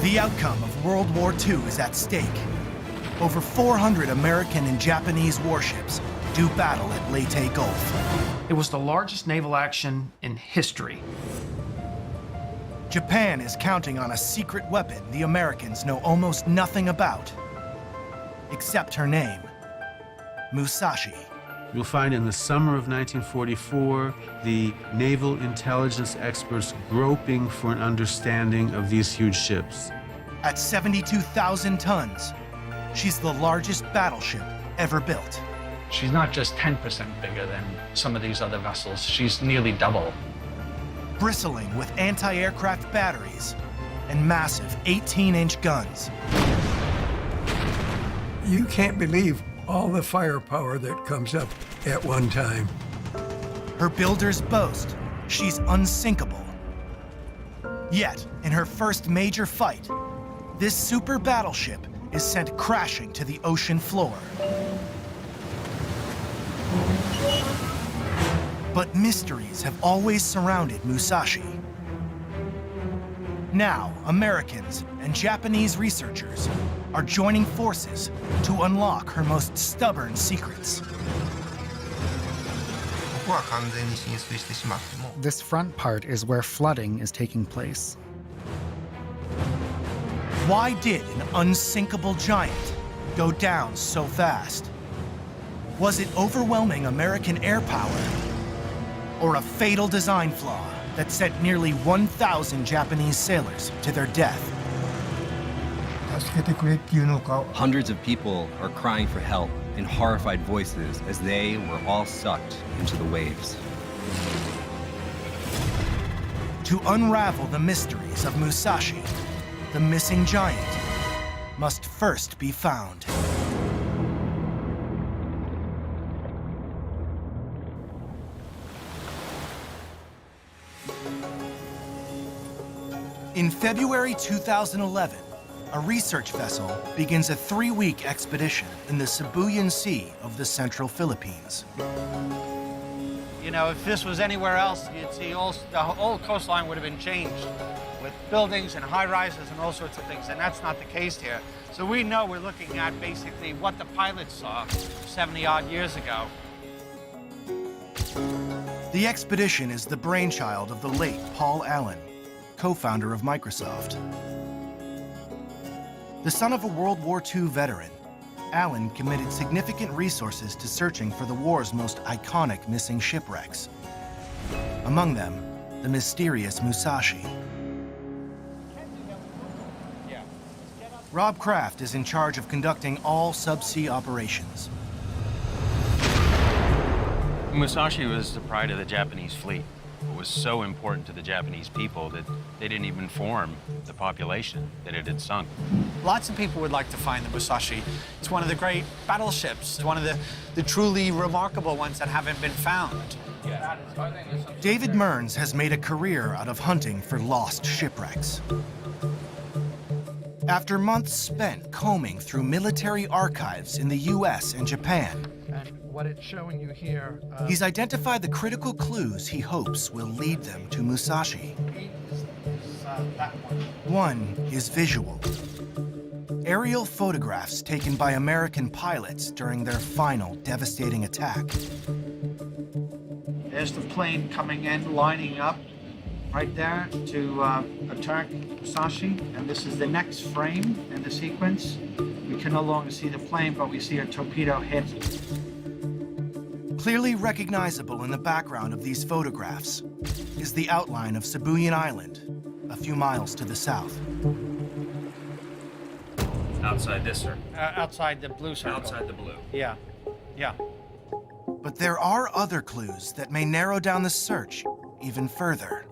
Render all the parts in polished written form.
The outcome of World War II is at stake. Over 400 American and Japanese warships do battle at Leyte Gulf. It was the largest naval action in history. Japan is counting on a secret weapon the Americans know almost nothing about, except her name, Musashi. You'll find in the summer of 1944, the naval intelligence experts groping for an understanding of these huge ships. At 72,000 tons, she's the largest battleship ever built. She's not just 10% bigger than some of these other vessels, she's nearly double. Bristling with anti-aircraft batteries and massive 18-inch guns. You can't believe all the firepower that comes up at one time. Her builders boast she's unsinkable. Yet, in her first major fight, this super battleship is sent crashing to the ocean floor. But mysteries have always surrounded Musashi. Now, Americans and Japanese researchers are joining forces to unlock her most stubborn secrets. This front part is where flooding is taking place. Why did an unsinkable giant go down so fast? Was it overwhelming American air power, or a fatal design flaw that sent nearly 1,000 Japanese sailors to their death? Hundreds of people are crying for help in horrified voices as they were all sucked into the waves. To unravel the mysteries of Musashi, the missing giant must first be found. In February 2011, a research vessel begins a 3-week expedition in the Sibuyan Sea of the central Philippines. You know, if this was anywhere else, you'd see the whole coastline would have been changed with buildings and high-rises and all sorts of things, and that's not the case here. So we know we're looking at basically what the pilots saw 70-odd years ago. The expedition is the brainchild of the late Paul Allen, co-founder of Microsoft. The son of a World War II veteran, Allen committed significant resources to searching for the war's most iconic missing shipwrecks. Among them, the mysterious Musashi. Rob Kraft is in charge of conducting all subsea operations. Musashi was the pride of the Japanese fleet. It was so important to the Japanese people that they didn't even inform the population that it had sunk. Lots of people would like to find the Musashi. It's one of the great battleships. It's one of the truly remarkable ones that haven't been found. David Mearns has made a career out of hunting for lost shipwrecks. After months spent combing through military archives in the US and Japan, what it's showing you here, he's identified the critical clues he hopes will lead them to Musashi. One is visual. Aerial photographs taken by American pilots during their final devastating attack. There's the plane coming in, lining up right there to attack Musashi. And this is the next frame in the sequence. We can no longer see the plane, but we see a torpedo hit. Clearly recognizable in the background of these photographs is the outline of Sibuyan Island, a few miles to the south. Outside this, sir. Outside the blue circle. Outside the blue. Yeah, yeah. But there are other clues that may narrow down the search even further.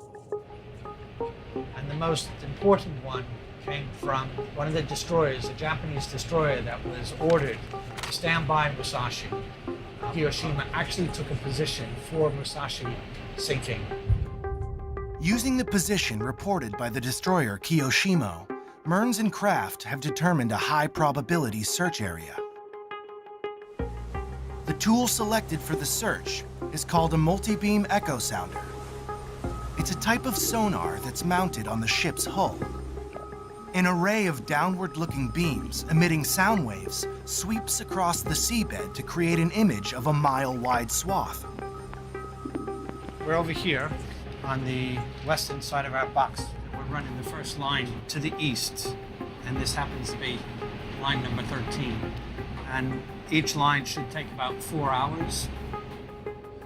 And the most important one came from one of the destroyers, a Japanese destroyer that was ordered to stand by Musashi. Hiroshima actually took a position for Musashi sinking. Using the position reported by the destroyer Kiyoshimo, Mearns and Kraft have determined a high-probability search area. The tool selected for the search is called a multi-beam echo sounder. It's a type of sonar that's mounted on the ship's hull. An array of downward-looking beams emitting sound waves sweeps across the seabed to create an image of a mile-wide swath. We're over here on the western side of our box. We're running the first line to the east, and this happens to be line number 13. And each line should take about 4 hours.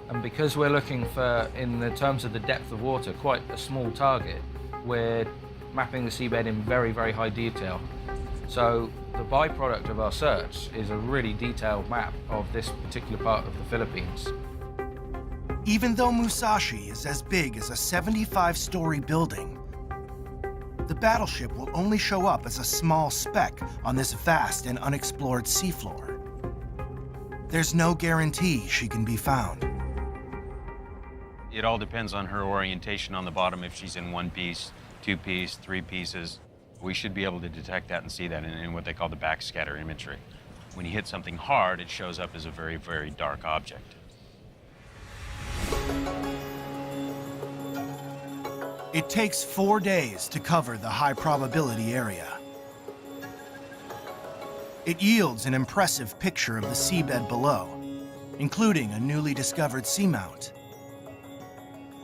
And because we're looking for, in the terms of the depth of water, quite a small target, we're mapping the seabed in very, very high detail. So the byproduct of our search is a really detailed map of this particular part of the Philippines. Even though Musashi is as big as a 75-story building, the battleship will only show up as a small speck on this vast and unexplored seafloor. There's no guarantee she can be found. It all depends on her orientation on the bottom, if she's in one piece, two piece, three pieces. We should be able to detect that and see that in what they call the backscatter imagery. When you hit something hard, it shows up as a very, very dark object. It takes 4 days to cover the high probability area. It yields an impressive picture of the seabed below, including a newly discovered seamount.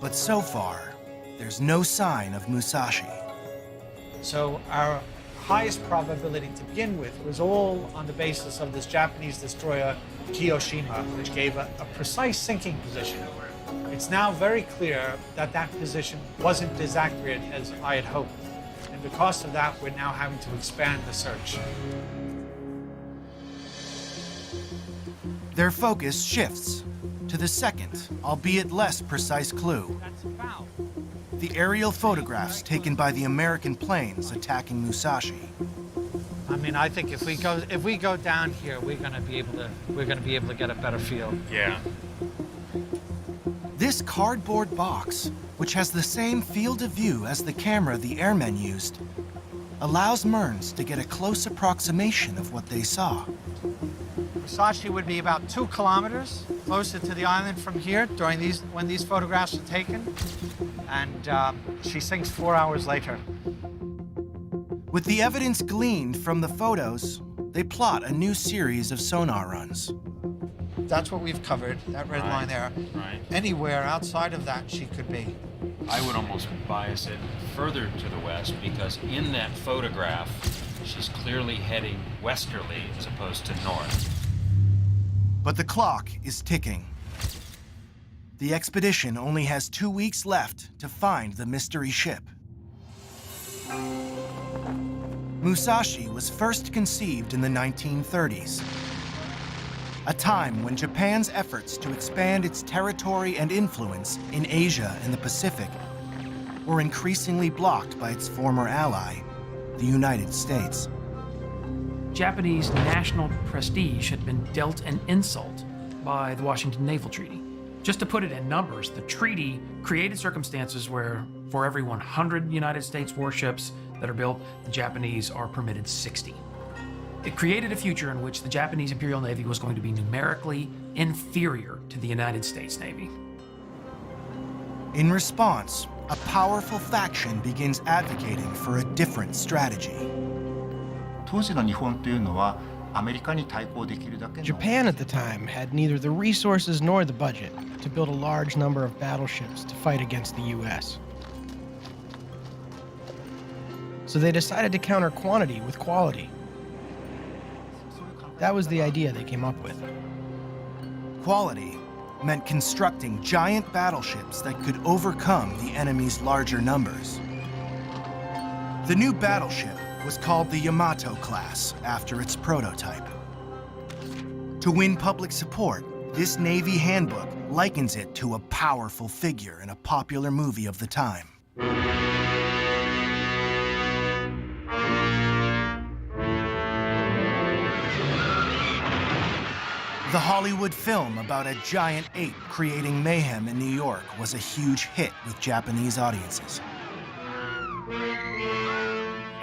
But so far, there's no sign of Musashi. So our highest probability to begin with was all on the basis of this Japanese destroyer, Kiyoshima, which gave a precise sinking position. It's now very clear that that position wasn't as accurate as I had hoped. And because of that, we're now having to expand the search. Their focus shifts to the second, albeit less precise clue. That's a foul. The aerial photographs taken by the American planes attacking Musashi. I mean, I think if we go down here, we're going to be able to get a better feel. Yeah. This cardboard box, which has the same field of view as the camera the airmen used, allows Mearns to get a close approximation of what they saw. Musashi would be about 2 kilometers closer to the island from here when these photographs are taken, and she sinks 4 hours later. With the evidence gleaned from the photos, they plot a new series of sonar runs. That's what we've covered, that red line there. Right. Anywhere outside of that she could be. I would almost bias it further to the west, because in that photograph, she's clearly heading westerly as opposed to north. But the clock is ticking. The expedition only has 2 weeks left to find the mystery ship. Musashi was first conceived in the 1930s, a time when Japan's efforts to expand its territory and influence in Asia and the Pacific were increasingly blocked by its former ally, the United States. Japanese national prestige had been dealt an insult by the Washington Naval Treaty. Just to put it in numbers, the treaty created circumstances where for every 100 United States warships that are built, the Japanese are permitted 60. It created a future in which the Japanese Imperial Navy was going to be numerically inferior to the United States Navy. In response, a powerful faction begins advocating for a different strategy. Japan at the time had neither the resources nor the budget to build a large number of battleships to fight against the US. So they decided to counter quantity with quality. That was the idea they came up with. Quality meant constructing giant battleships that could overcome the enemy's larger numbers. The new battleship was called the Yamato class after its prototype. To win public support, this Navy handbook likens it to a powerful figure in a popular movie of the time. The Hollywood film about a giant ape creating mayhem in New York was a huge hit with Japanese audiences.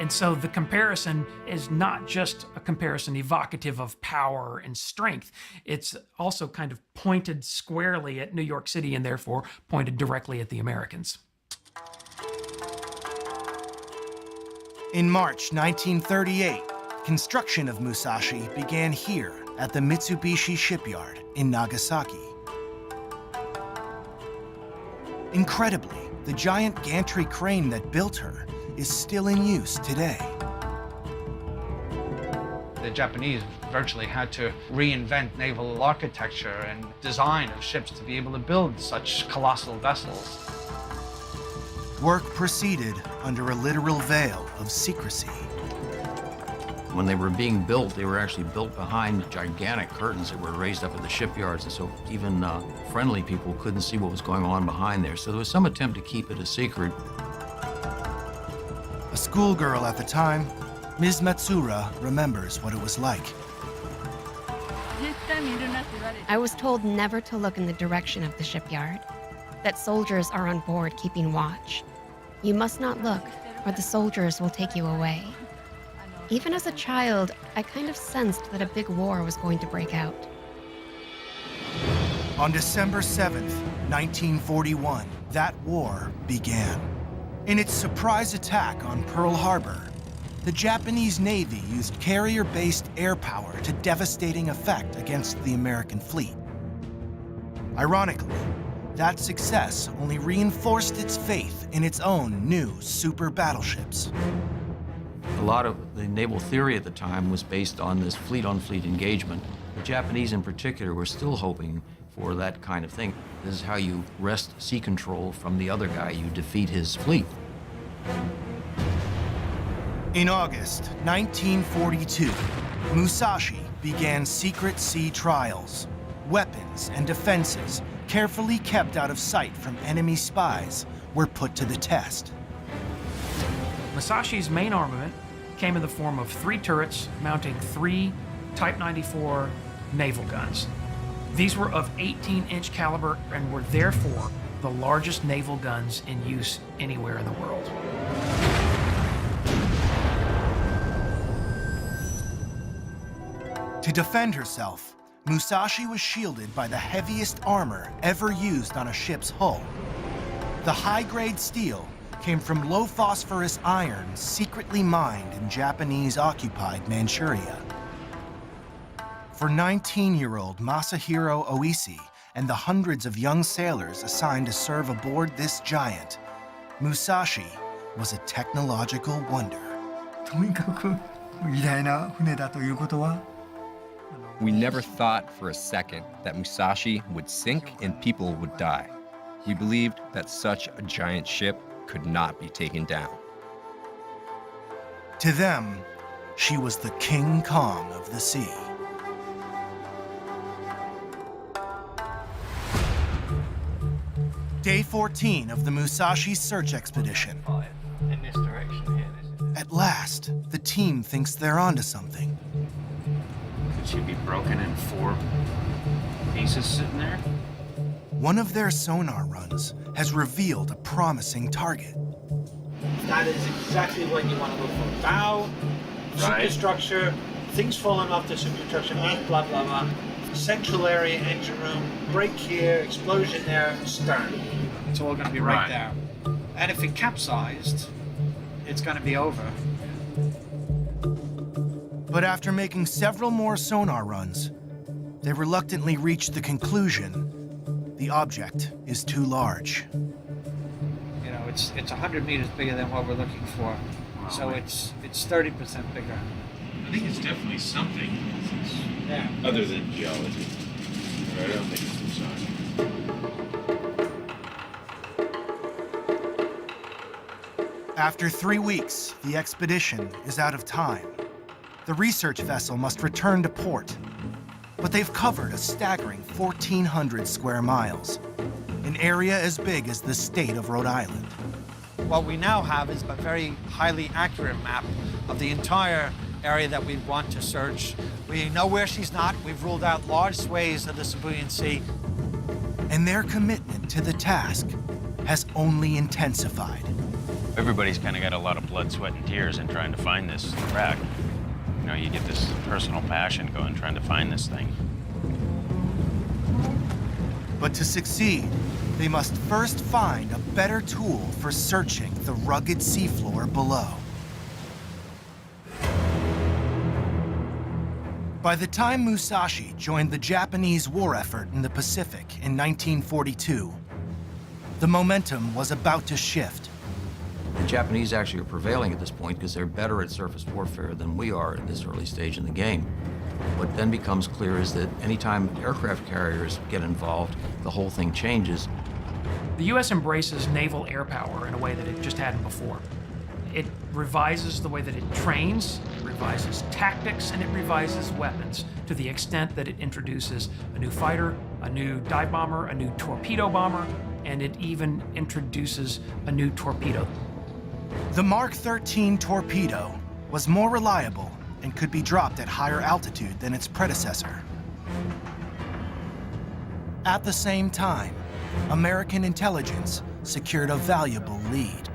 And so the comparison is not just a comparison evocative of power and strength. It's also kind of pointed squarely at New York City and therefore pointed directly at the Americans. In March 1938, construction of Musashi began here at the Mitsubishi shipyard in Nagasaki. Incredibly, the giant gantry crane that built her is still in use today. The Japanese virtually had to reinvent naval architecture and design of ships to be able to build such colossal vessels. Work proceeded under a literal veil of secrecy. When they were being built, they were actually built behind gigantic curtains that were raised up at the shipyards, and so even friendly people couldn't see what was going on behind there. So there was some attempt to keep it a secret. A schoolgirl at the time, Ms. Matsura remembers what it was like. I was told never to look in the direction of the shipyard, that soldiers are on board keeping watch. You must not look, or the soldiers will take you away. Even as a child, I kind of sensed that a big war was going to break out. On December 7th, 1941, that war began. In its surprise attack on Pearl Harbor, the Japanese Navy used carrier-based air power to devastating effect against the American fleet. Ironically, that success only reinforced its faith in its own new super battleships. A lot of the naval theory at the time was based on this fleet-on-fleet engagement. The Japanese in particular were still hoping for that kind of thing. This is how you wrest sea control from the other guy. You defeat his fleet. In August 1942, Musashi began secret sea trials. Weapons and defenses, carefully kept out of sight from enemy spies, were put to the test. Musashi's main armament came in the form of 3 turrets mounting 3 Type 94 naval guns. These were of 18-inch caliber and were therefore the largest naval guns in use anywhere in the world. To defend herself, Musashi was shielded by the heaviest armor ever used on a ship's hull. The high-grade steel came from low-phosphorus iron secretly mined in Japanese-occupied Manchuria. For 19-year-old Masahiro Oishi and the hundreds of young sailors assigned to serve aboard this giant, Musashi was a technological wonder. We never thought for a second that Musashi would sink and people would die. We believed that such a giant ship could not be taken down. To them, she was the King Kong of the sea. Day 14 of the Musashi search expedition. In this direction here. At last, the team thinks they're onto something. Could she be broken in 4 pieces sitting there? One of their sonar runs has revealed a promising target. That is exactly what you want to look for. Bow, superstructure, things falling off the superstructure, blah, blah, blah. Central area, engine room, break here, explosion there, stern. It's all going to be right there. And if it capsized, it's going to be over. But after making several more sonar runs, they reluctantly reach the conclusion the object is too large. You know, it's 100 meters bigger than what we're looking for. Wow. So it's 30% bigger. I think it's definitely something. Yeah. Other than geology. I don't think it's Musashi. After 3 weeks, the expedition is out of time. The research vessel must return to port, but they've covered a staggering 1,400 square miles, an area as big as the state of Rhode Island. What we now have is a very highly accurate map of the entire area that we want to search. We know where she's not. We've ruled out large swathes of the Sibuyan Sea. And their commitment to the task has only intensified. Everybody's kind of got a lot of blood, sweat, and tears in trying to find this wreck. You know, you get this personal passion going trying to find this thing. But to succeed, they must first find a better tool for searching the rugged seafloor below. By the time Musashi joined the Japanese war effort in the Pacific in 1942, the momentum was about to shift. The Japanese actually are prevailing at this point because they're better at surface warfare than we are at this early stage in the game. What then becomes clear is that anytime aircraft carriers get involved, the whole thing changes. The U.S. embraces naval air power in a way that it just hadn't before. It revises the way that it trains, it revises tactics, and it revises weapons to the extent that it introduces a new fighter, a new dive bomber, a new torpedo bomber, and it even introduces a new torpedo. The Mark 13 torpedo was more reliable and could be dropped at higher altitude than its predecessor. At the same time, American intelligence secured a valuable lead.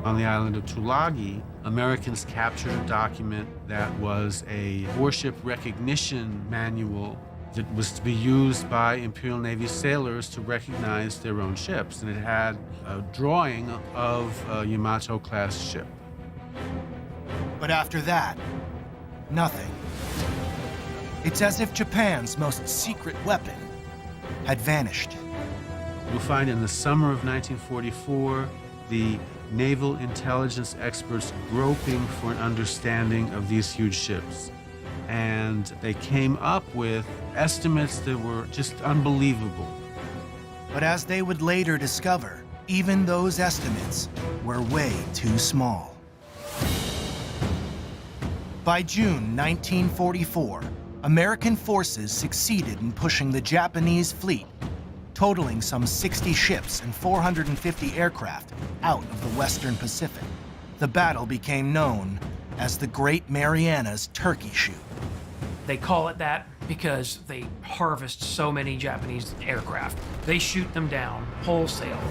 On the island of Tulagi, Americans captured a document that was a warship recognition manual that was to be used by Imperial Navy sailors to recognize their own ships. And it had a drawing of a Yamato-class ship. But after that, nothing. It's as if Japan's most secret weapon had vanished. You'll find in the summer of 1944, the naval intelligence experts groping for an understanding of these huge ships. And they came up with estimates that were just unbelievable. But as they would later discover, even those estimates were way too small. By June 1944, American forces succeeded in pushing the Japanese fleet, totaling some 60 ships and 450 aircraft, out of the Western Pacific. The battle became known as the Great Marianas Turkey Shoot. They call it that because they harvest so many Japanese aircraft. They shoot them down wholesale.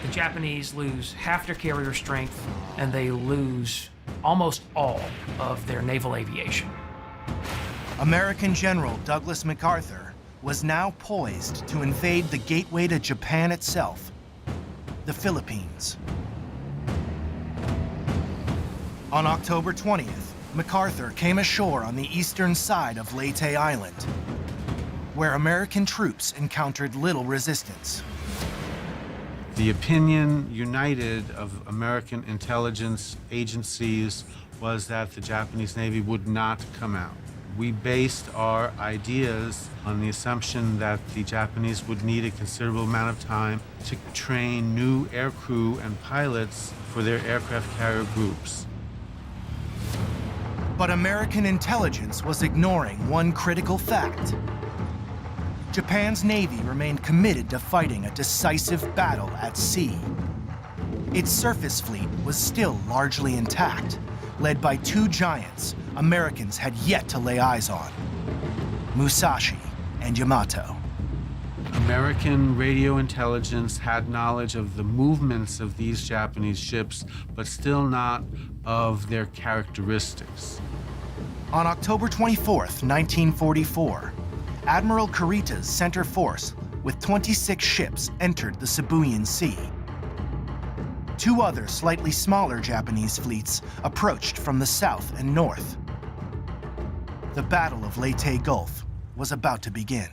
The Japanese lose half their carrier strength, and they lose almost all of their naval aviation. American General Douglas MacArthur was now poised to invade the gateway to Japan itself, the Philippines. On October 20th, MacArthur came ashore on the eastern side of Leyte Island, where American troops encountered little resistance. The opinion united of American intelligence agencies was that the Japanese Navy would not come out. We based our ideas on the assumption that the Japanese would need a considerable amount of time to train new aircrew and pilots for their aircraft carrier groups. But American intelligence was ignoring one critical fact. Japan's Navy remained committed to fighting a decisive battle at sea. Its surface fleet was still largely intact, led by two giants Americans had yet to lay eyes on, Musashi and Yamato. American radio intelligence had knowledge of the movements of these Japanese ships, but still not of their characteristics. On October 24th, 1944, Admiral Kurita's center force with 26 ships entered the Sibuyan Sea. Two other slightly smaller Japanese fleets approached from the south and north. The Battle of Leyte Gulf was about to begin.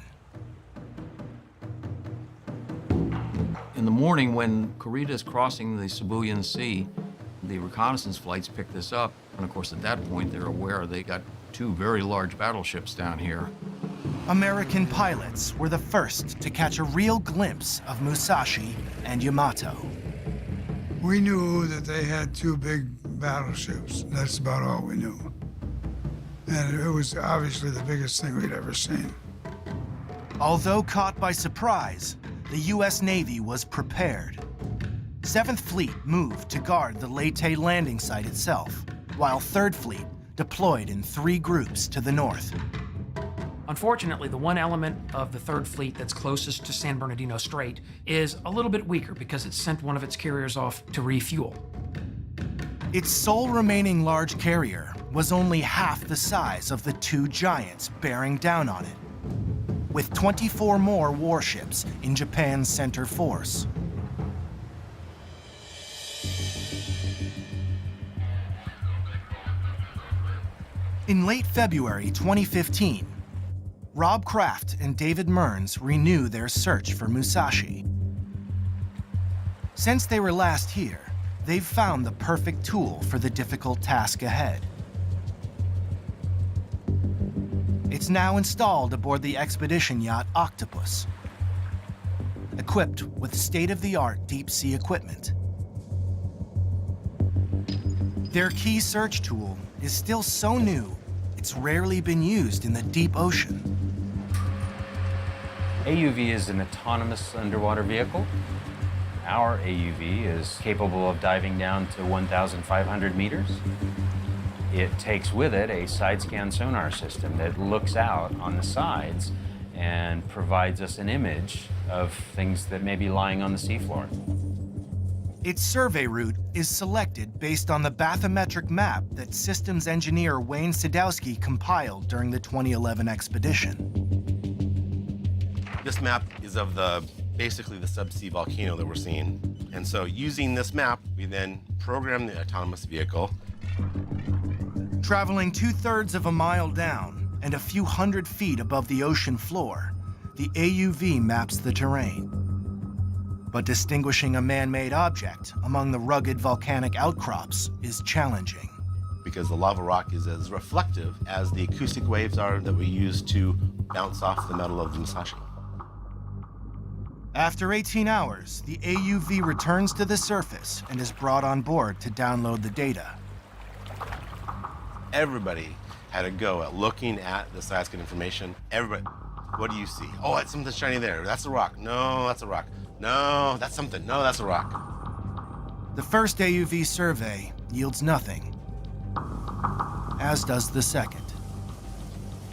In the morning, when Kurita is crossing the Sibuyan Sea, the reconnaissance flights pick this up. And of course, at that point, they're aware they got two very large battleships down here. American pilots were the first to catch a real glimpse of Musashi and Yamato. We knew that they had two big battleships. That's about all we knew. And it was obviously the biggest thing we'd ever seen. Although caught by surprise, the U.S. Navy was prepared. 7th Fleet moved to guard the Leyte landing site itself, while 3rd Fleet deployed in 3 groups to the north. Unfortunately, the one element of the 3rd Fleet that's closest to San Bernardino Strait is a little bit weaker because it sent one of its carriers off to refuel. Its sole remaining large carrier was only half the size of the two giants bearing down on it, with 24 more warships in Japan's center force. In late February 2015, Rob Kraft and David Mearns renew their search for Musashi. Since they were last here, they've found the perfect tool for the difficult task ahead. It's now installed aboard the expedition yacht Octopus, equipped with state-of-the-art deep-sea equipment. Their key search tool is still so new, it's rarely been used in the deep ocean. AUV is an autonomous underwater vehicle. Our AUV is capable of diving down to 1,500 meters. It takes with it a side-scan sonar system that looks out on the sides and provides us an image of things that may be lying on the seafloor. Its survey route is selected based on the bathymetric map that systems engineer Wayne Sadowski compiled during the 2011 expedition. This map is of basically the subsea volcano that we're seeing. And so using this map, we then program the autonomous vehicle. Traveling 2/3 of a mile down and a few hundred feet above the ocean floor, the AUV maps the terrain. But distinguishing a man-made object among the rugged volcanic outcrops is challenging. Because the lava rock is as reflective as the acoustic waves are that we use to bounce off the metal of the Musashi. After 18 hours, the AUV returns to the surface and is brought on board to download the data. Everybody had a go at looking at the side scan information. Everybody, what do you see? Oh, that's something shiny there. That's a rock. No, that's a rock. No, that's something. No, that's a rock. The first AUV survey yields nothing, as does the second.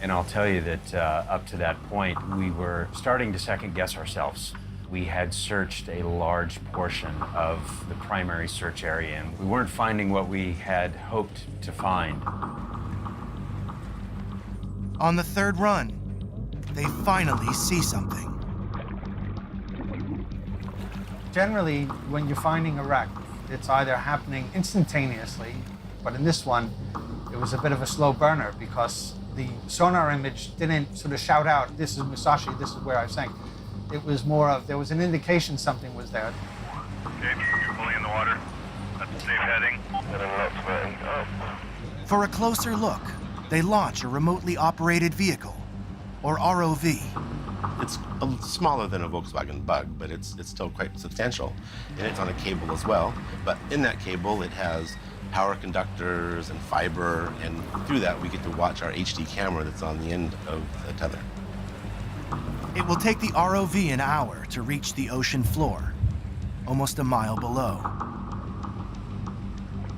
And I'll tell you that up to that point, we were starting to second guess ourselves. We had searched a large portion of the primary search area, and we weren't finding what we had hoped to find. On the third run, they finally see something. Generally, when you're finding a wreck, it's either happening instantaneously, but in this one, it was a bit of a slow burner because the sonar image didn't sort of shout out, this is Musashi, this is where I sank. It was more of, there was an indication something was there. Okay, you're fully in the water. That's a safe heading. For a closer look, they launch a remotely operated vehicle, or ROV. It's smaller than a Volkswagen Bug, but it's still quite substantial. And it's on a cable as well. But in that cable, it has power conductors and fiber, and through that, we get to watch our HD camera that's on the end of the tether. It will take the ROV an hour to reach the ocean floor, almost a mile below.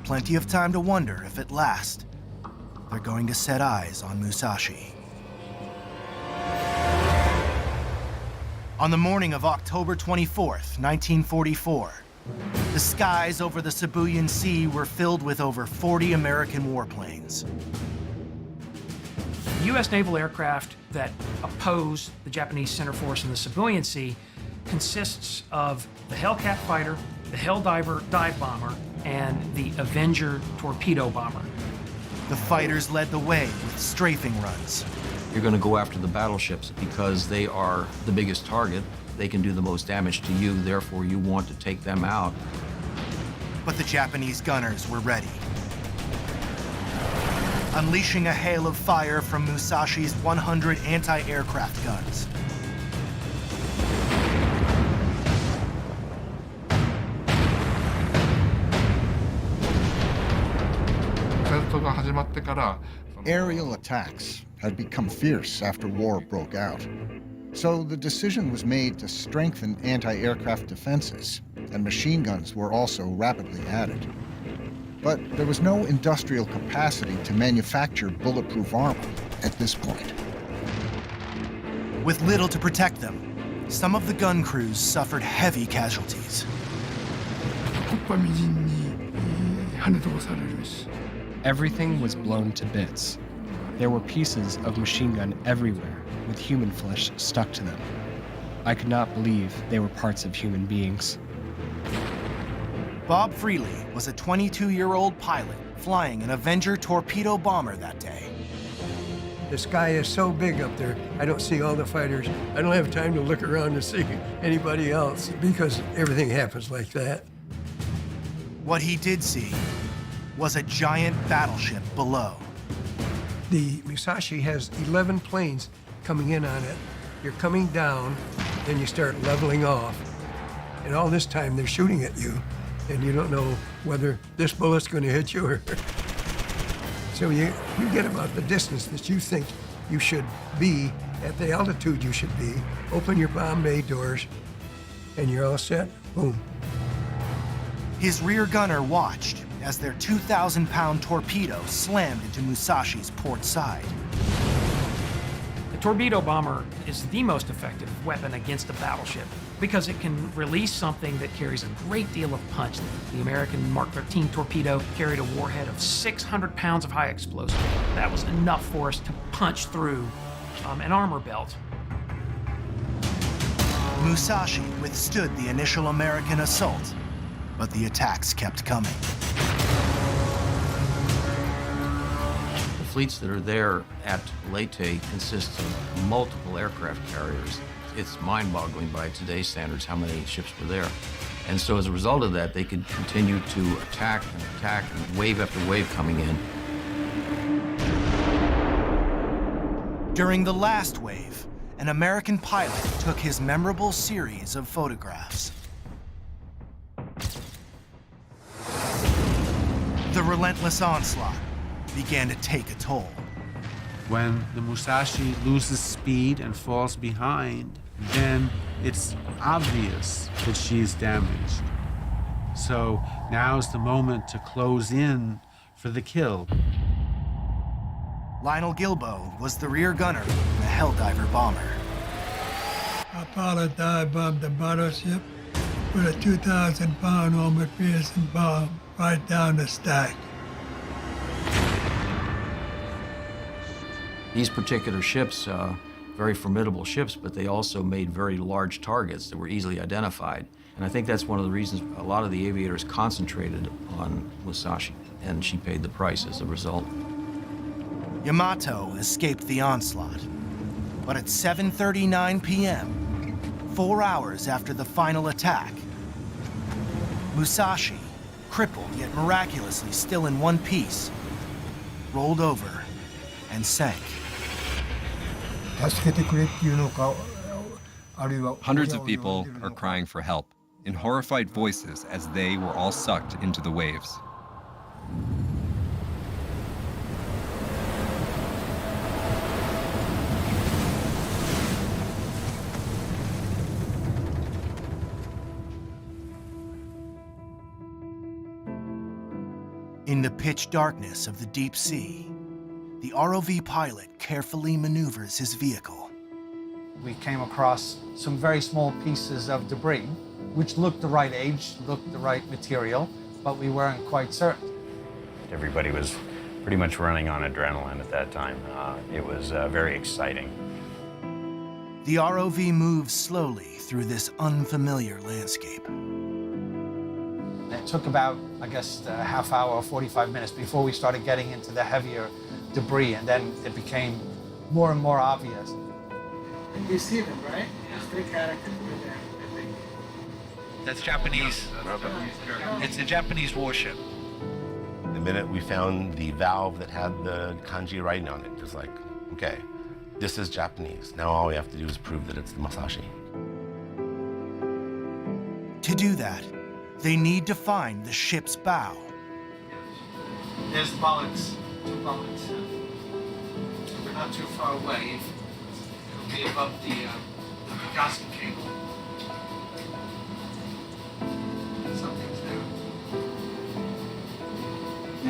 Plenty of time to wonder if at last, they're going to set eyes on Musashi. On the morning of October 24th, 1944, the skies over the Sibuyan Sea were filled with over 40 American warplanes. The U.S. naval aircraft that oppose the Japanese center force in the Sibuyan Sea consists of the Hellcat fighter, the Helldiver dive bomber, and the Avenger torpedo bomber. The fighters led the way with strafing runs. You're going to go after the battleships because they are the biggest target. They can do the most damage to you, therefore you want to take them out. But the Japanese gunners were ready. Unleashing a hail of fire from Musashi's 100 anti-aircraft guns. Aerial attacks had become fierce after war broke out. So the decision was made to strengthen anti-aircraft defenses, and machine guns were also rapidly added. But there was no industrial capacity to manufacture bulletproof armor at this point. With little to protect them, some of the gun crews suffered heavy casualties. Everything was blown to bits. There were pieces of machine gun everywhere, with human flesh stuck to them. I could not believe they were parts of human beings. Bob Freely was a 22-year-old pilot flying an Avenger torpedo bomber that day. The sky is so big up there, I don't see all the fighters. I don't have time to look around to see anybody else because everything happens like that. What he did see was a giant battleship below. The Musashi has 11 planes coming in on it. You're coming down, then you start leveling off. And all this time they're shooting at you, and you don't know whether this bullet's going to hit you or... So you get about the distance that you think you should be at the altitude you should be, open your bomb bay doors, and you're all set, boom. His rear gunner watched as their 2,000-pound torpedo slammed into Musashi's port side. The torpedo bomber is the most effective weapon against a battleship because it can release something that carries a great deal of punch. The American Mark 13 torpedo carried a warhead of 600 pounds of high explosive. That was enough for us to punch through an armor belt. Musashi withstood the initial American assault, but the attacks kept coming. The fleets that are there at Leyte consist of multiple aircraft carriers. It's mind-boggling by today's standards how many ships were there. And so as a result of that, they could continue to attack, and wave after wave coming in. During the last wave, an American pilot took his memorable series of photographs. The relentless onslaught began to take a toll. When the Musashi loses speed and falls behind, then it's obvious that she's damaged. So now's the moment to close in for the kill. Lionel Gilbo was the rear gunner in the Helldiver bomber. Our pilot dive bombed the battleship with a 2,000-pound armor-piercing bomb right down the stack. These particular ships, very formidable ships, but they also made very large targets that were easily identified. And I think that's one of the reasons a lot of the aviators concentrated on Musashi, and she paid the price as a result. Yamato escaped the onslaught, but at 7:39 p.m., 4 hours after the final attack, Musashi, crippled yet miraculously still in one piece, rolled over and sank. Hundreds of people are crying for help in horrified voices as they were all sucked into the waves. In the pitch darkness of the deep sea, the ROV pilot carefully maneuvers his vehicle. We came across some very small pieces of debris, which looked the right age, looked the right material, but we weren't quite certain. Everybody was pretty much running on adrenaline at that time. It was very exciting. The ROV moves slowly through this unfamiliar landscape. It took about, I guess, a half hour or 45 minutes before we started getting into the heavier debris, and then it became more and more obvious. And you see them, right? There's 3 characters right there, I think. That's Japanese. It's a Japanese warship. The minute we found the valve that had the kanji writing on it, it was like, okay, this is Japanese. Now all we have to do is prove that it's the Musashi. To do that, they need to find the ship's bow. There's bullets, 2 bullets. We're not too far away. It'll be above the gasket cable. Something's there.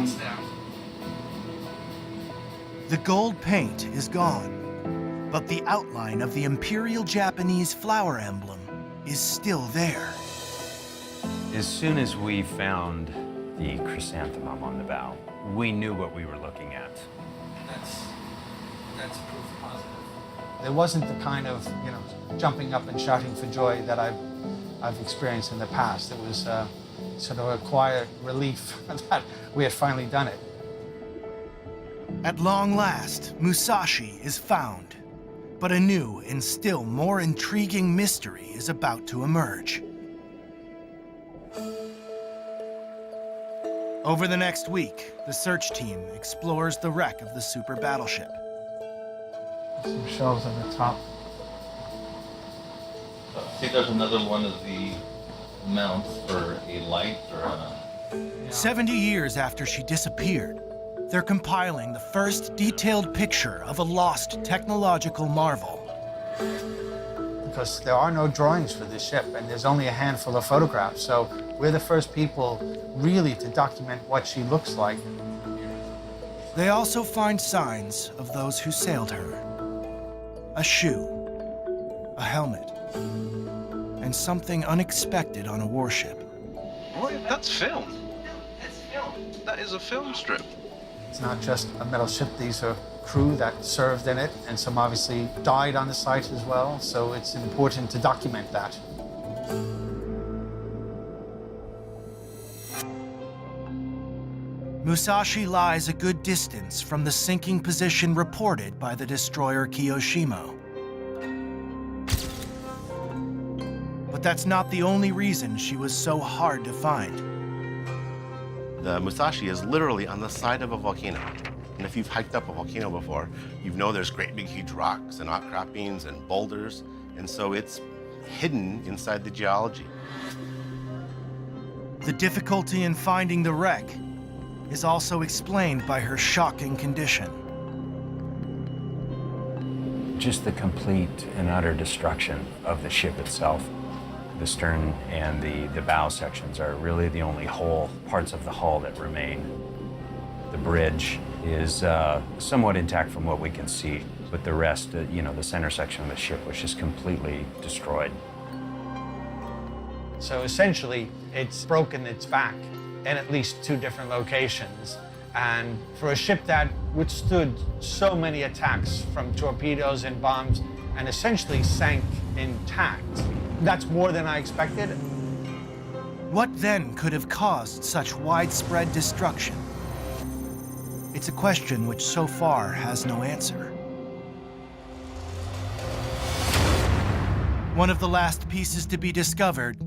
It's there. The gold paint is gone, but the outline of the Imperial Japanese flower emblem is still there. As soon as we found the chrysanthemum on the bow, we knew what we were looking at. That's proof positive. There wasn't the kind of, jumping up and shouting for joy that I've experienced in the past. It was sort of a quiet relief that we had finally done it. At long last, Musashi is found. But a new and still more intriguing mystery is about to emerge. Over the next week, the search team explores the wreck of the super battleship. Some shelves on the top. I think there's another one of the mounts for a light or a... 70 years after she disappeared, they're compiling the first detailed picture of a lost technological marvel. Because there are no drawings for this ship, and there's only a handful of photographs, so we're the first people really to document what she looks like. They also find signs of those who sailed her. A shoe, a helmet, and something unexpected on a warship. What? That's film. That is a film strip. It's not just a metal ship. These are crew that served in it, and some obviously died on the site as well, so it's important to document that. Musashi lies a good distance from the sinking position reported by the destroyer Kiyoshimo. But that's not the only reason she was so hard to find. The Musashi is literally on the side of a volcano. And if you've hiked up a volcano before, you know there's great big huge rocks and outcroppings and boulders. And so it's hidden inside the geology. The difficulty in finding the wreck is also explained by her shocking condition. Just the complete and utter destruction of the ship itself. The stern and the bow sections are really the only whole parts of the hull that remain. The bridge is somewhat intact from what we can see, but the rest, the center section of the ship was just completely destroyed. So essentially, it's broken its back in at least 2 different locations. And for a ship that withstood so many attacks from torpedoes and bombs and essentially sank intact, that's more than I expected. What then could have caused such widespread destruction? It's a question which so far has no answer. One of the last pieces to be discovered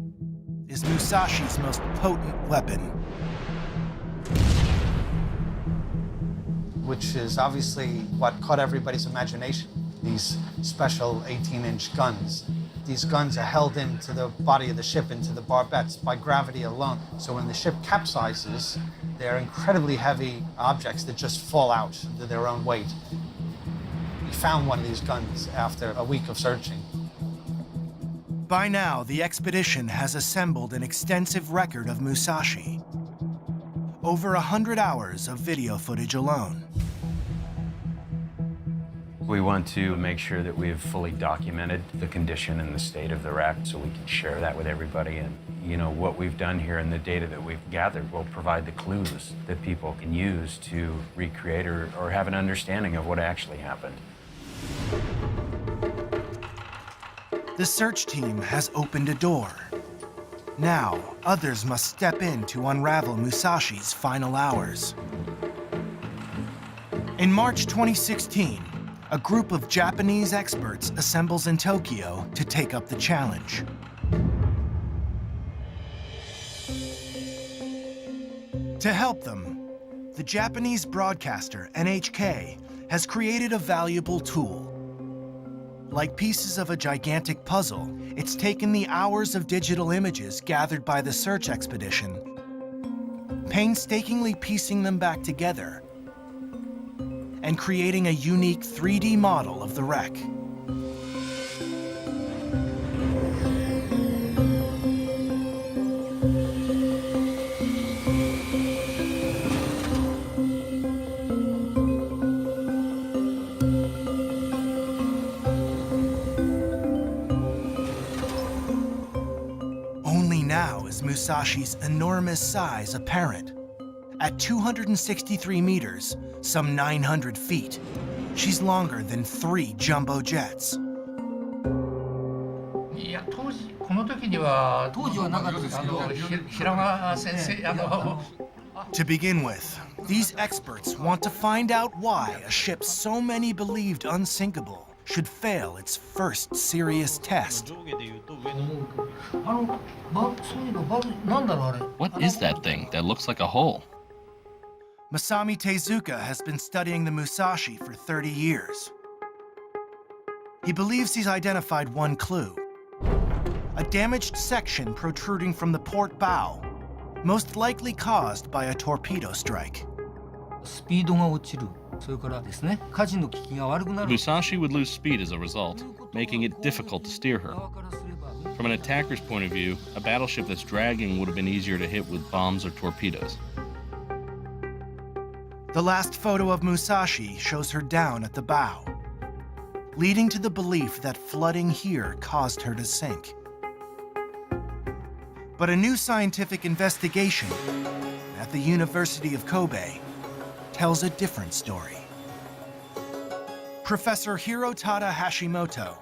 is Musashi's most potent weapon. Which is obviously what caught everybody's imagination, these special 18-inch guns. These guns are held into the body of the ship, into the barbettes, by gravity alone. So when the ship capsizes, they're incredibly heavy objects that just fall out under their own weight. We found one of these guns after a week of searching. By now, the expedition has assembled an extensive record of Musashi. Over 100 hours of video footage alone. We want to make sure that we've fully documented the condition and the state of the wreck so we can share that with everybody. And, what we've done here and the data that we've gathered will provide the clues that people can use to recreate or have an understanding of what actually happened. The search team has opened a door. Now, others must step in to unravel Musashi's final hours. In March 2016, a group of Japanese experts assembles in Tokyo to take up the challenge. To help them, the Japanese broadcaster NHK has created a valuable tool. Like pieces of a gigantic puzzle, it's taken the hours of digital images gathered by the search expedition, painstakingly piecing them back together, and creating a unique 3D model of the wreck. Only now is Musashi's enormous size apparent. At 263 meters, some 900 feet, she's longer than 3 jumbo jets. いや、この時にはなかったですけど、平賀先生、To begin with, these experts want to find out why a ship so many believed unsinkable should fail its first serious test. What is that thing that looks like a hole? Masami Tezuka has been studying the Musashi for 30 years. He believes he's identified one clue: a damaged section protruding from the port bow, most likely caused by a torpedo strike. Musashi would lose speed as a result, making it difficult to steer her. From an attacker's point of view, a battleship that's dragging would have been easier to hit with bombs or torpedoes. The last photo of Musashi shows her down at the bow, leading to the belief that flooding here caused her to sink. But a new scientific investigation at the University of Kobe tells a different story. Professor Hirotada Hashimoto,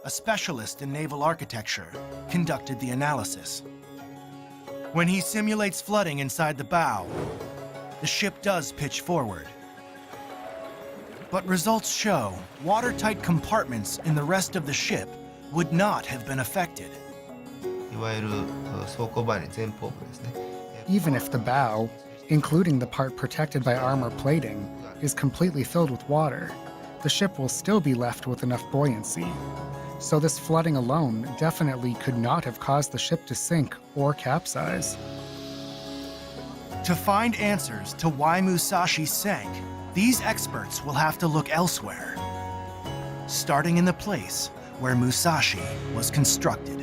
a specialist in naval architecture, conducted the analysis. When he simulates flooding inside the bow, the ship does pitch forward. But results show watertight compartments in the rest of the ship would not have been affected. Even if the bow, including the part protected by armor plating, is completely filled with water, the ship will still be left with enough buoyancy. So this flooding alone definitely could not have caused the ship to sink or capsize. To find answers to why Musashi sank, these experts will have to look elsewhere, starting in the place where Musashi was constructed.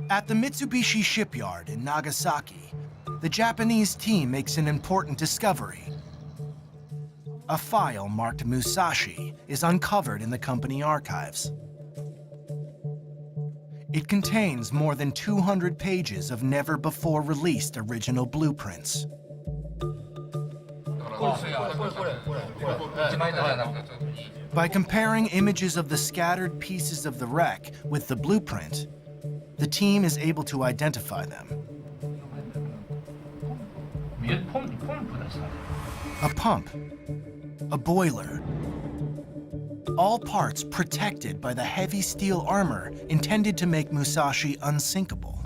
At the Mitsubishi shipyard in Nagasaki, the Japanese team makes an important discovery. A file marked Musashi is uncovered in the company archives. It contains more than 200 pages of never-before-released original blueprints. By comparing images of the scattered pieces of the wreck with the blueprint, the team is able to identify them. A pump, a boiler, all parts protected by the heavy steel armor intended to make Musashi unsinkable.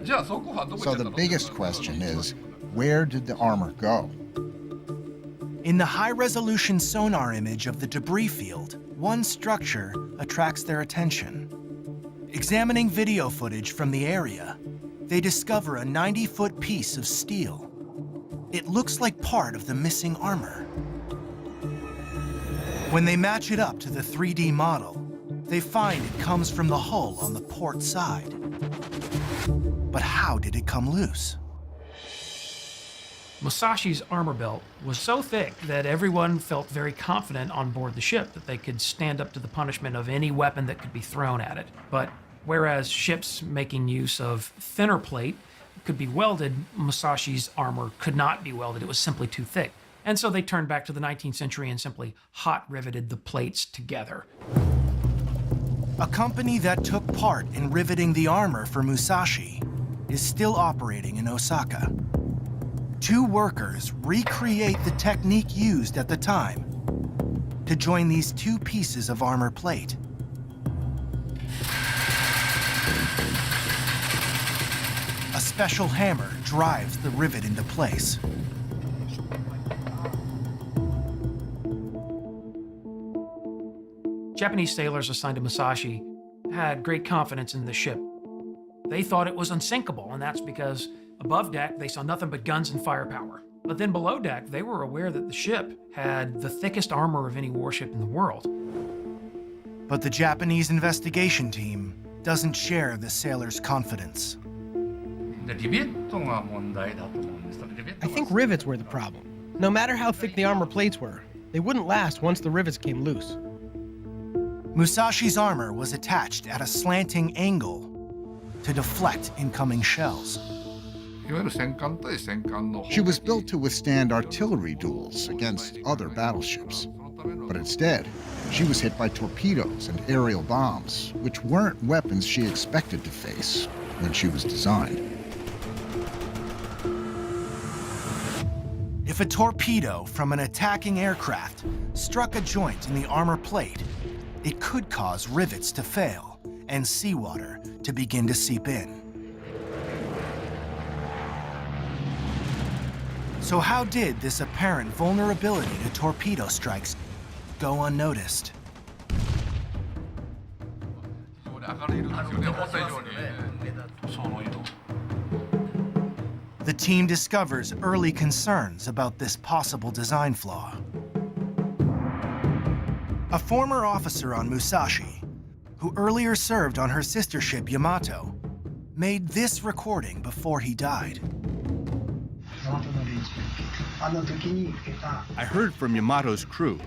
So the biggest question is, where did the armor go? In the high-resolution sonar image of the debris field, one structure attracts their attention. Examining video footage from the area, they discover a 90-foot piece of steel. It looks like part of the missing armor. When they match it up to the 3D model, they find it comes from the hull on the port side. But how did it come loose? Musashi's armor belt was so thick that everyone felt very confident on board the ship that they could stand up to the punishment of any weapon that could be thrown at it. But whereas ships making use of thinner plate could be welded, Musashi's armor could not be welded. It was simply too thick. And so they turned back to the 19th century and simply hot riveted the plates together. A company that took part in riveting the armor for Musashi is still operating in Osaka. Two workers recreate the technique used at the time to join these two pieces of armor plate. A special hammer drives the rivet into place. Japanese sailors assigned to Musashi had great confidence in the ship. They thought it was unsinkable, and that's because above deck they saw nothing but guns and firepower. But then below deck, they were aware that the ship had the thickest armor of any warship in the world. But the Japanese investigation team doesn't share the sailors' confidence. I think rivets were the problem. No matter how thick the armor plates were, they wouldn't last once the rivets came loose. Musashi's armor was attached at a slanting angle to deflect incoming shells. She was built to withstand artillery duels against other battleships. But instead, she was hit by torpedoes and aerial bombs, which weren't weapons she expected to face when she was designed. If a torpedo from an attacking aircraft struck a joint in the armor plate, it could cause rivets to fail and seawater to begin to seep in. So how did this apparent vulnerability to torpedo strikes go unnoticed? The team discovers early concerns about this possible design flaw. A former officer on Musashi, who earlier served on her sister ship Yamato, made this recording before he died. I heard from Yamato's crew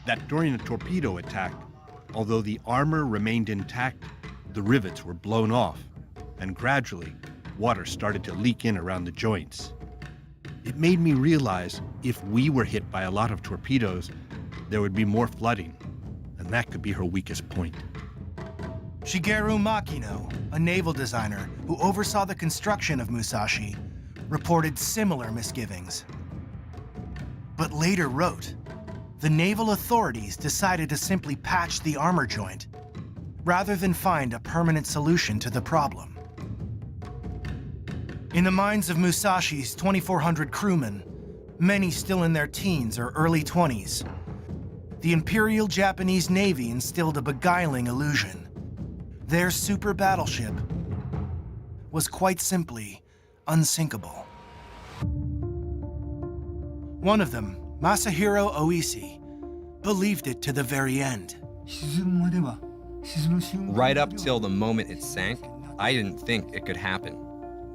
that during a torpedo attack, although the armor remained intact, the rivets were blown off, and gradually, water started to leak in around the joints. It made me realize if we were hit by a lot of torpedoes, there would be more flooding, and that could be her weakest point. Shigeru Makino, a naval designer who oversaw the construction of Musashi, reported similar misgivings. But later wrote, the naval authorities decided to simply patch the armor joint rather than find a permanent solution to the problem. In the minds of Musashi's 2,400 crewmen, many still in their teens or early 20s, the Imperial Japanese Navy instilled a beguiling illusion. Their super battleship was quite simply unsinkable. One of them, Masahiro Oishi, believed it to the very end. Right up till the moment it sank, I didn't think it could happen.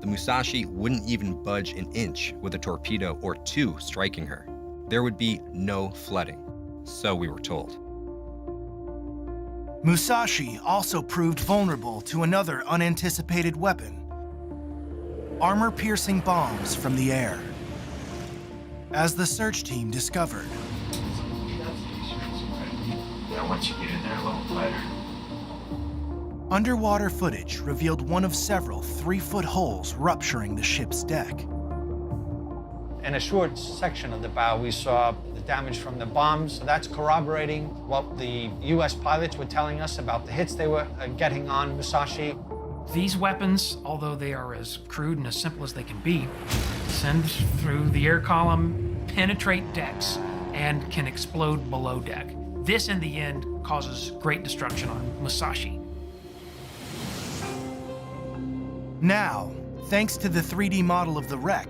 The Musashi wouldn't even budge an inch with a torpedo or two striking her. There would be no flooding, so we were told. Musashi also proved vulnerable to another unanticipated weapon: armor-piercing bombs from the air. As the search team discovered, once you get in there a little tighter. Underwater footage revealed one of several 3-foot holes rupturing the ship's deck. In a short section of the bow, we saw the damage from the bombs. So that's corroborating what the U.S. pilots were telling us about the hits they were getting on Musashi. These weapons, although they are as crude and as simple as they can be, send through the air column, penetrate decks, and can explode below deck. This, in the end, causes great destruction on Musashi. Now, thanks to the 3D model of the wreck,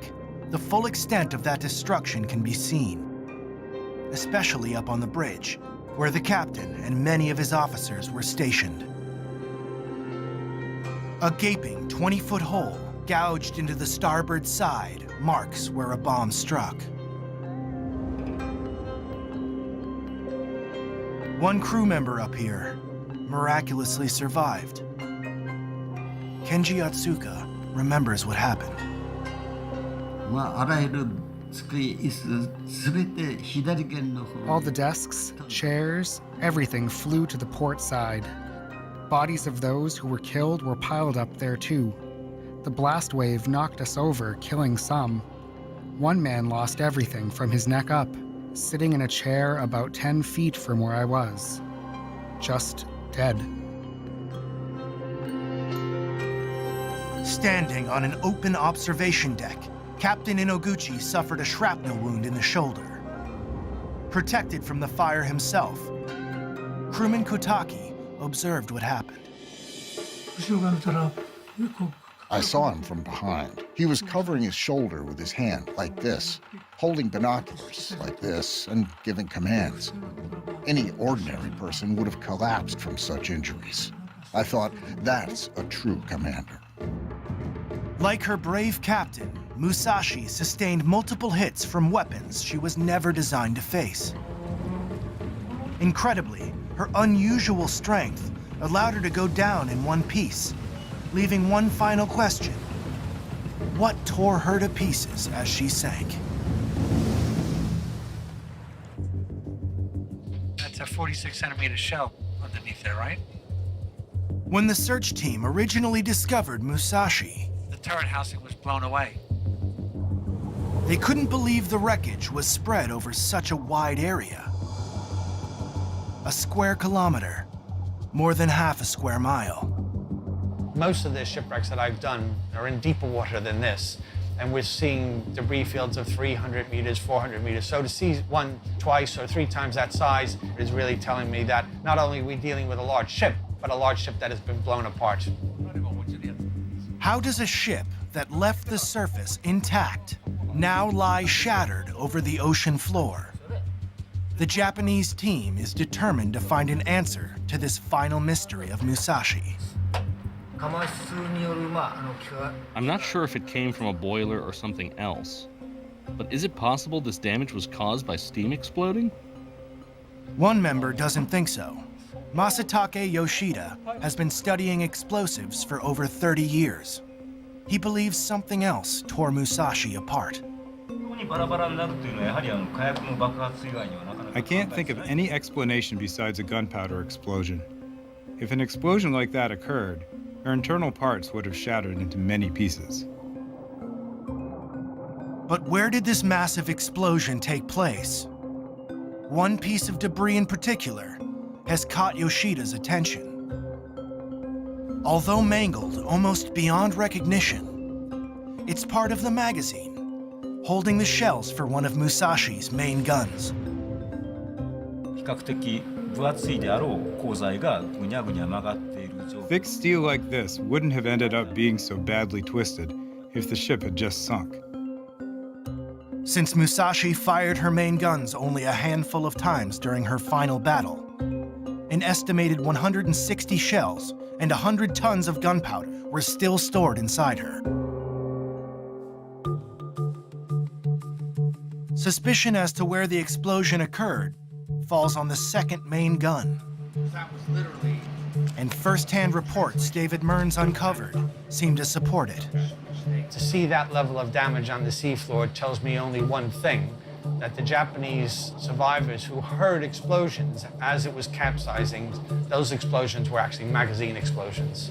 the full extent of that destruction can be seen, especially up on the bridge, where the captain and many of his officers were stationed. A gaping 20-foot hole gouged into the starboard side marks where a bomb struck. One crew member up here miraculously survived. Kenji Atsuka remembers what happened. All the desks, chairs, everything flew to the port side. Bodies of those who were killed were piled up there too. The blast wave knocked us over, killing some. One man lost everything from his neck up, sitting in a chair about 10 feet from where I was. Just dead. Standing on an open observation deck, Captain Inoguchi suffered a shrapnel wound in the shoulder. Protected from the fire himself, crewman Kotaki observed what happened. I saw him from behind. He was covering his shoulder with his hand, like this, holding binoculars, like this, and giving commands. Any ordinary person would have collapsed from such injuries. I thought, that's a true commander. Like her brave captain, Musashi sustained multiple hits from weapons she was never designed to face. Incredibly, her unusual strength allowed her to go down in one piece, leaving one final question: what tore her to pieces as she sank? 46 centimeter shell underneath there, right? When the search team originally discovered Musashi, The turret housing was blown away. they couldn't believe the wreckage was spread over such a wide area. A square kilometer, more than half a square mile. Most of the shipwrecks that I've done are in deeper water than this, and we're seeing debris fields of 300 meters, 400 meters. So to see one twice or three times that size is really telling me that not only are we dealing with a large ship, but a large ship that has been blown apart. How does a ship that left the surface intact now lie shattered over the ocean floor? The Japanese team is determined to find an answer to this final mystery of Musashi. I'm not sure if it came from a boiler or something else, but is it possible this damage was caused by steam exploding? One member doesn't think so. Masatake Yoshida has been studying explosives for over 30 years. He believes something else tore Musashi apart. I can't think of any explanation besides a gunpowder explosion. If an explosion like that occurred, her internal parts would have shattered into many pieces. But where did this massive explosion take place? One piece of debris in particular has caught Yoshida's attention. Although mangled almost beyond recognition, it's part of the magazine, holding the shells for one of Musashi's main guns. Thick steel like this wouldn't have ended up being so badly twisted if the ship had just sunk. Since Musashi fired her main guns only a handful of times during her final battle, an estimated 160 shells and 100 tons of gunpowder were still stored inside her. Suspicion as to where the explosion occurred falls on the second main gun. That was literally... And first-hand reports David Mearns uncovered seem to support it. To see that level of damage on the seafloor tells me only one thing, that the Japanese survivors who heard explosions as it was capsizing, those explosions were actually magazine explosions.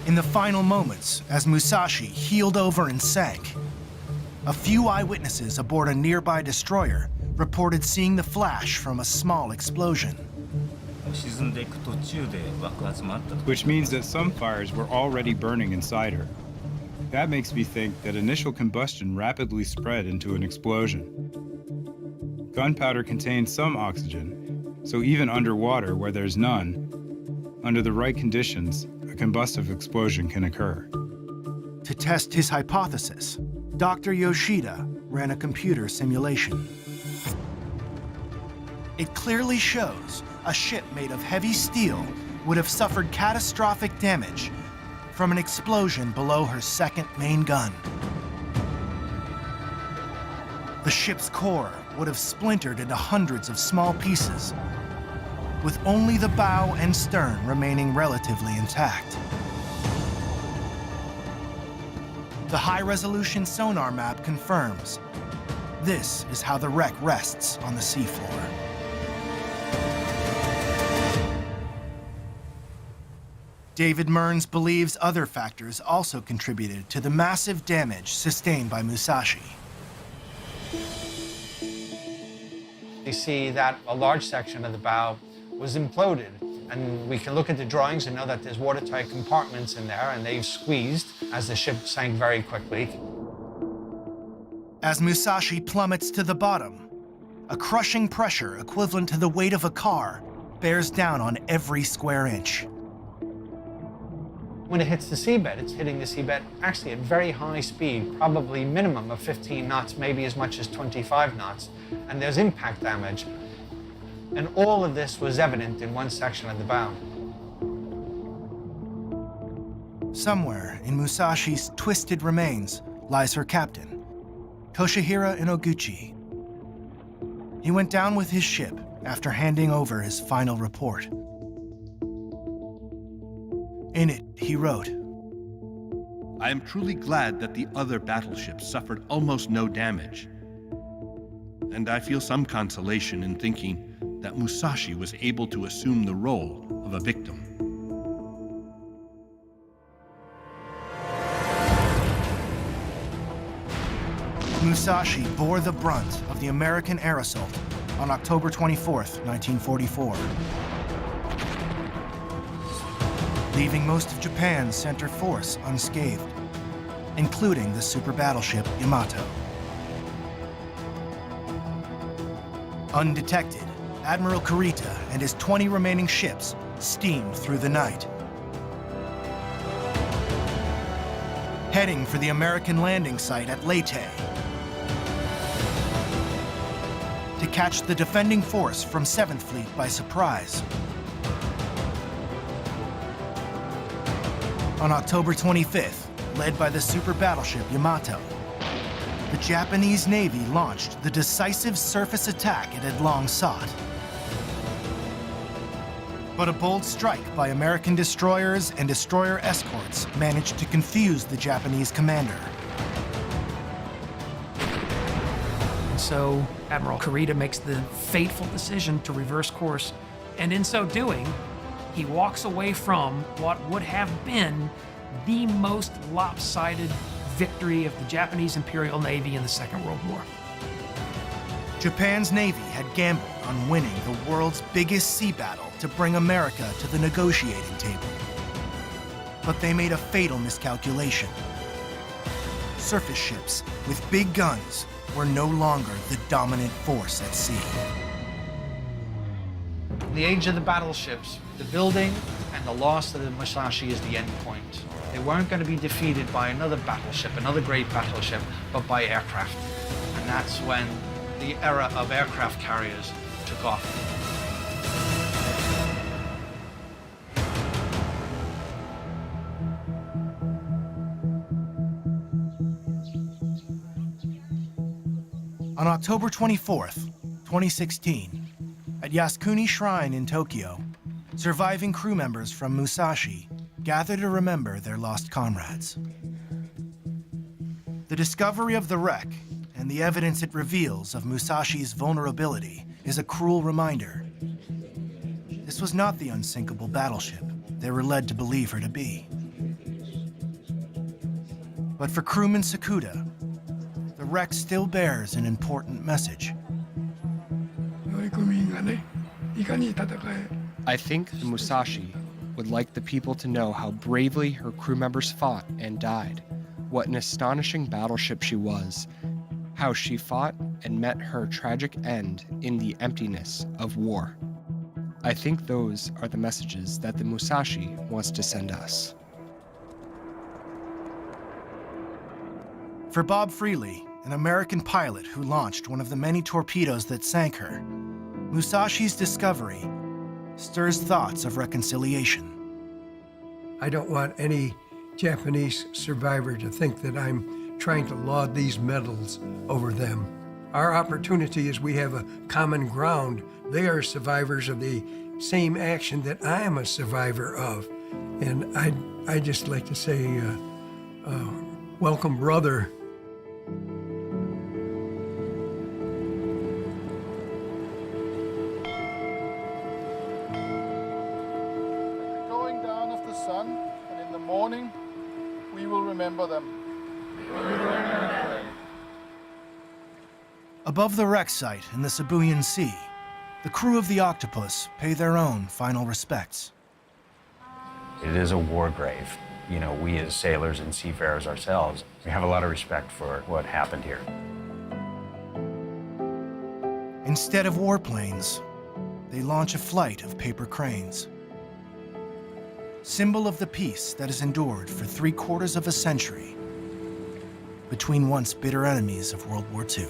In the final moments, as Musashi heeled over and sank, a few eyewitnesses aboard a nearby destroyer reported seeing the flash from a small explosion. Which means that some fires were already burning inside her. That makes me think that initial combustion rapidly spread into an explosion. Gunpowder contains some oxygen, so even underwater where there's none, under the right conditions, a combustive explosion can occur. To test his hypothesis, Dr. Yoshida ran a computer simulation. It clearly shows a ship made of heavy steel would have suffered catastrophic damage from an explosion below her second main gun. The ship's core would have splintered into hundreds of small pieces, with only the bow and stern remaining relatively intact. The high-resolution sonar map confirms this is how the wreck rests on the seafloor. David Mearns believes other factors also contributed to the massive damage sustained by Musashi. You see that a large section of the bow was imploded, and we can look at the drawings and know that there's watertight compartments in there, and they've squeezed as the ship sank very quickly. As Musashi plummets to the bottom, a crushing pressure equivalent to the weight of a car bears down on every square inch. When it hits the seabed, it's hitting the seabed actually at very high speed, probably minimum of 15 knots, maybe as much as 25 knots, and there's impact damage. And all of this was evident in one section of the bow. Somewhere in Musashi's twisted remains lies her captain, Toshihira Inoguchi. He went down with his ship after handing over his final report. In it, he wrote, I am truly glad that the other battleships suffered almost no damage. and I feel some consolation in thinking that Musashi was able to assume the role of a victim. Musashi bore the brunt of the American air assault on October 24th, 1944, leaving most of Japan's center force unscathed, including the super battleship Yamato. Undetected, Admiral Kurita and his 20 remaining ships steamed through the night, heading for the American landing site at Leyte to catch the defending force from 7th Fleet by surprise. On October 25th, led by the super battleship Yamato, the Japanese Navy launched the decisive surface attack it had long sought. But a bold strike by American destroyers and destroyer escorts managed to confuse the Japanese commander. So Admiral Kurita makes the fateful decision to reverse course, and in so doing, he walks away from what would have been the most lopsided victory of the Japanese Imperial Navy in the Second World War. Japan's Navy had gambled on winning the world's biggest sea battle to bring America to the negotiating table. But they made a fatal miscalculation. Surface ships with big guns were no longer the dominant force at sea. In the age of the battleships, the building and the loss of the Musashi is the end point. They weren't going to be defeated by another battleship, another great battleship, but by aircraft. And that's when the era of aircraft carriers took off. On October 24th, 2016, at Yasukuni Shrine in Tokyo, surviving crew members from Musashi gather to remember their lost comrades. The discovery of the wreck and the evidence it reveals of Musashi's vulnerability is a cruel reminder. This was not the unsinkable battleship they were led to believe her to be. But for crewman Sakuda, the wreck still bears an important message. I think the Musashi would like the people to know how bravely her crew members fought and died, what an astonishing battleship she was, how she fought and met her tragic end in the emptiness of war. I think those are the messages that the Musashi wants to send us. For Bob Freely, an American pilot who launched one of the many torpedoes that sank her, Musashi's discovery stirs thoughts of reconciliation. I don't want any Japanese survivor to think that I'm trying to laud these medals over them. Our opportunity is we have a common ground. They are survivors of the same action that I am a survivor of. And I'd just like to say, welcome, brother. Going down of the sun, and in the morning, we will remember them. Above the wreck site in the Sibuyan Sea, the crew of the Octopus pay their own final respects. It is a war grave. You know, we as sailors and seafarers ourselves, we have a lot of respect for what happened here. Instead of warplanes, they launch a flight of paper cranes. Symbol of the peace that has endured for 3/4 of a century between once bitter enemies of World War II.